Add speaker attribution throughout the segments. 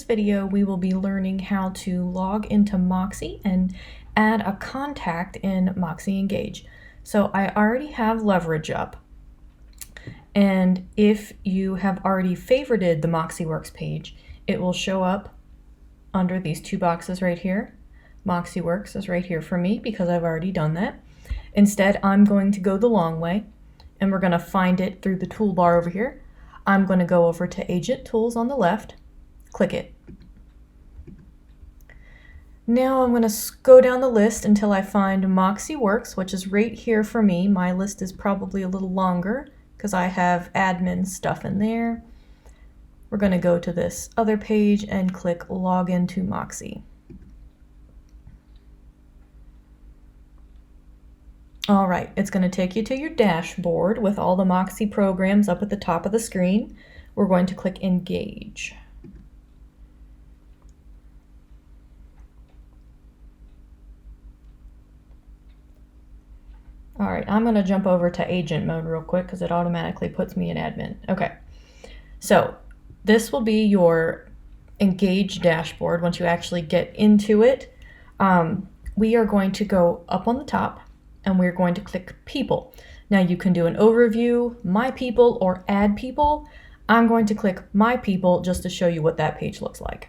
Speaker 1: video, we will be learning how to log into Moxie and add a contact in MoxiEngage. So I already have leverage up. And if you have already favorited the MoxiWorks page, it will show up under these two boxes right here. MoxiWorks is right here for me because I've already done that. Instead, I'm going to go the long way, and we're going to find it through the toolbar over here. I'm going to go over to Agent Tools on the left, click it. Now I'm going to go down the list until I find MoxiWorks, which is right here for me. My list is probably a little longer because I have admin stuff in there. We're going to go to this other page and click Login to Moxie. All right, it's going to take you to your dashboard with all the Moxie programs up at the top of the screen. We're going to click Engage. All right, I'm going to jump over to agent mode real quick because it automatically puts me in admin. Okay, so this will be your Engage dashboard once you actually get into it. We are going to go up on the top and we're going to click People. Now you can do an overview, My People, or Add People. I'm going to click My People just to show you what that page looks like.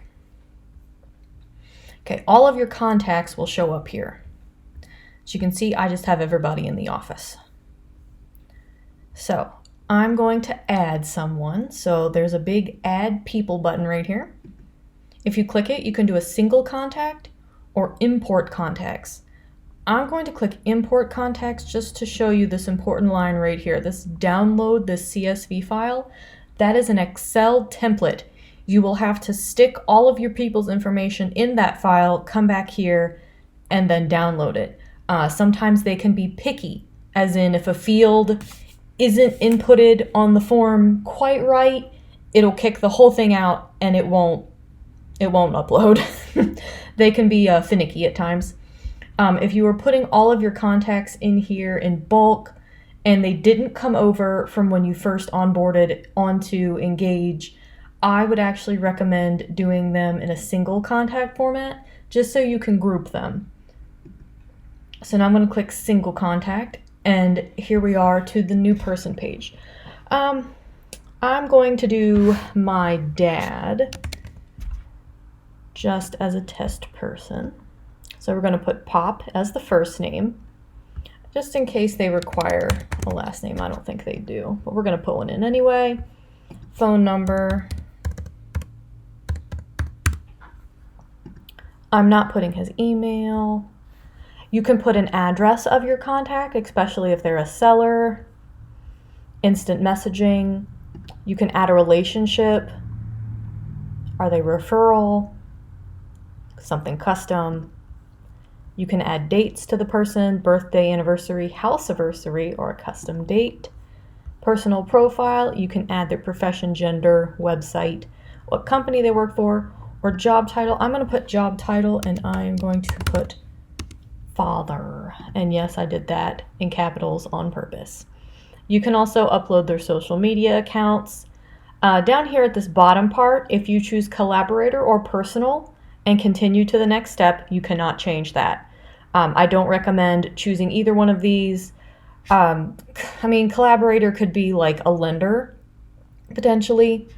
Speaker 1: Okay, all of your contacts will show up here. As you can see, I just have everybody in the office. So I'm going to add someone. So there's a big Add People button right here. If you click it, you can do a single contact or import contacts. I'm going to click Import Contacts just to show you this important line right here. This download this CSV file, that is an Excel template. You will have to stick all of your people's information in that file, come back here, and then download it. Sometimes they can be picky, as in if a field isn't inputted on the form quite right, it'll kick the whole thing out and it won't upload. They can be finicky at times. If you were putting all of your contacts in here in bulk and they didn't come over from when you first onboarded onto Engage, I would actually recommend doing them in a single contact format just so you can group them. So now I'm going to click Single Contact, and here we are to the New Person page. I'm going to do my dad just as a test person. So we're going to put Pop as the first name, just in case they require a last name. I don't think they do, but we're going to put one in anyway. Phone number. I'm not putting his email. You can put an address of your contact, especially if they're a seller. Instant messaging. You can add a relationship. Are they referral? Something custom. You can add dates to the person, birthday, anniversary, house anniversary, or a custom date. Personal profile, you can add their profession, gender, website, what company they work for, or job title. I'm going to put job title, and I'm going to put father. And yes, I did that in capitals on purpose. You can also upload their social media accounts. Down here at this bottom part, if you choose collaborator or personal and continue to the next step, you cannot change that. I don't recommend choosing either one of these. I mean, collaborator could be like a lender, potentially.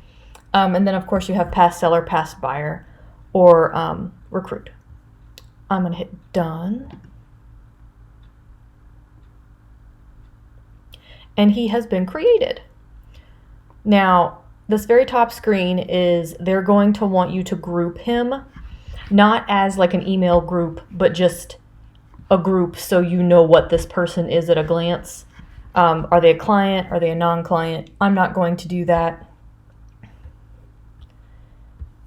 Speaker 1: And then, of course, you have past seller, past buyer, or recruit. I'm going to hit Done. And he has been created. Now, this very top screen is they're going to want you to group him, not as like an email group, but just a group so you know what this person is at a glance. Are they a client? Are they a non-client? I'm not going to do that.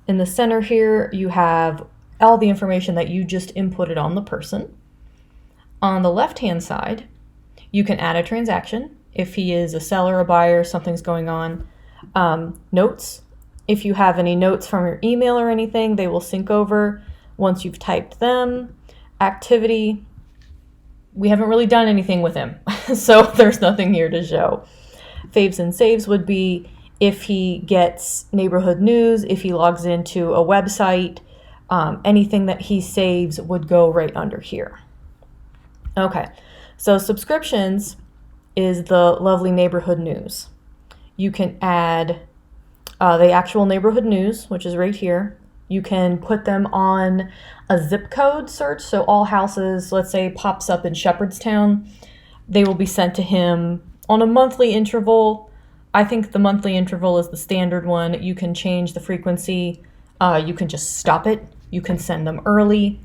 Speaker 1: In the center here, you have all the information that you just inputted on the person. On the left-hand side, you can add a transaction. If he is a seller, a buyer, something's going on. Notes. If you have any notes from your email or anything, they will sync over once you've typed them. Activity. We haven't really done anything with him, so there's nothing here to show. Faves and saves would be if he gets neighborhood news, if he logs into a website, anything that he saves would go right under here. Okay, so subscriptions is the lovely neighborhood news. You can add the actual neighborhood news, which is right here. You can put them on a zip code search. So all houses, let's say, pops up in Shepherdstown, they will be sent to him on a monthly interval. I think the monthly interval is the standard one. You can change the frequency. You can just stop it. You can send them early.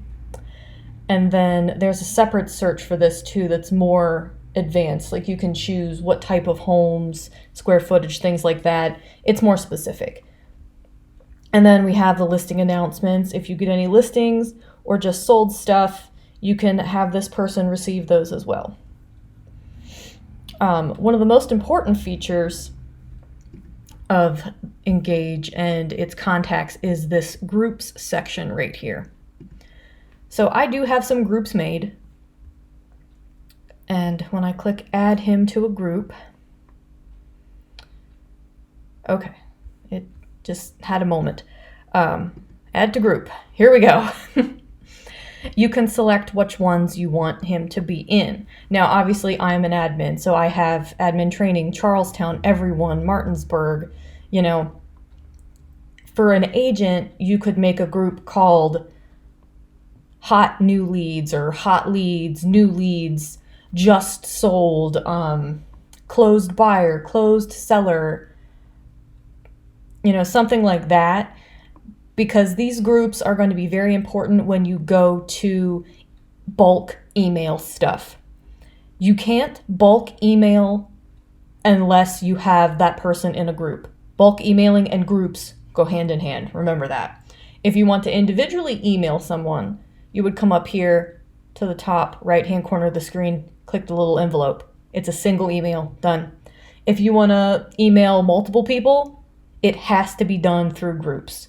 Speaker 1: And then there's a separate search for this too that's more advanced. Like you can choose what type of homes, square footage, things like that. It's more specific. And then we have the listing announcements. If you get any listings or just sold stuff, you can have this person receive those as well. One of the most important features of Engage and its contacts is this groups section right here. So I do have some groups made. And when I click add him to a group, okay, it just had a moment. Add to group, here we go. You can select which ones you want him to be in. Now, obviously I'm an admin, so I have admin training, Charlestown, everyone, Martinsburg, you know. For an agent, you could make a group called hot new leads or hot leads, new leads, just sold, closed buyer, closed seller, you know, something like that, because these groups are going to be very important when you go to bulk email stuff. You can't bulk email unless you have that person in a group. Bulk emailing and groups go hand in hand. Remember that. If you want to individually email someone, you would come up here to the top right-hand corner of the screen, click the little envelope. It's a single email, done. If you want to email multiple people, it has to be done through groups.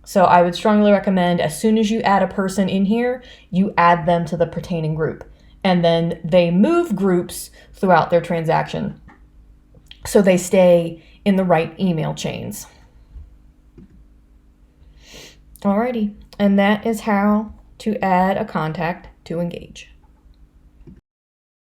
Speaker 1: So I would strongly recommend as soon as you add a person in here, you add them to the pertaining group. And then they move groups throughout their transaction so they stay in the right email chains. Alrighty, and that is how to add a contact to Engage.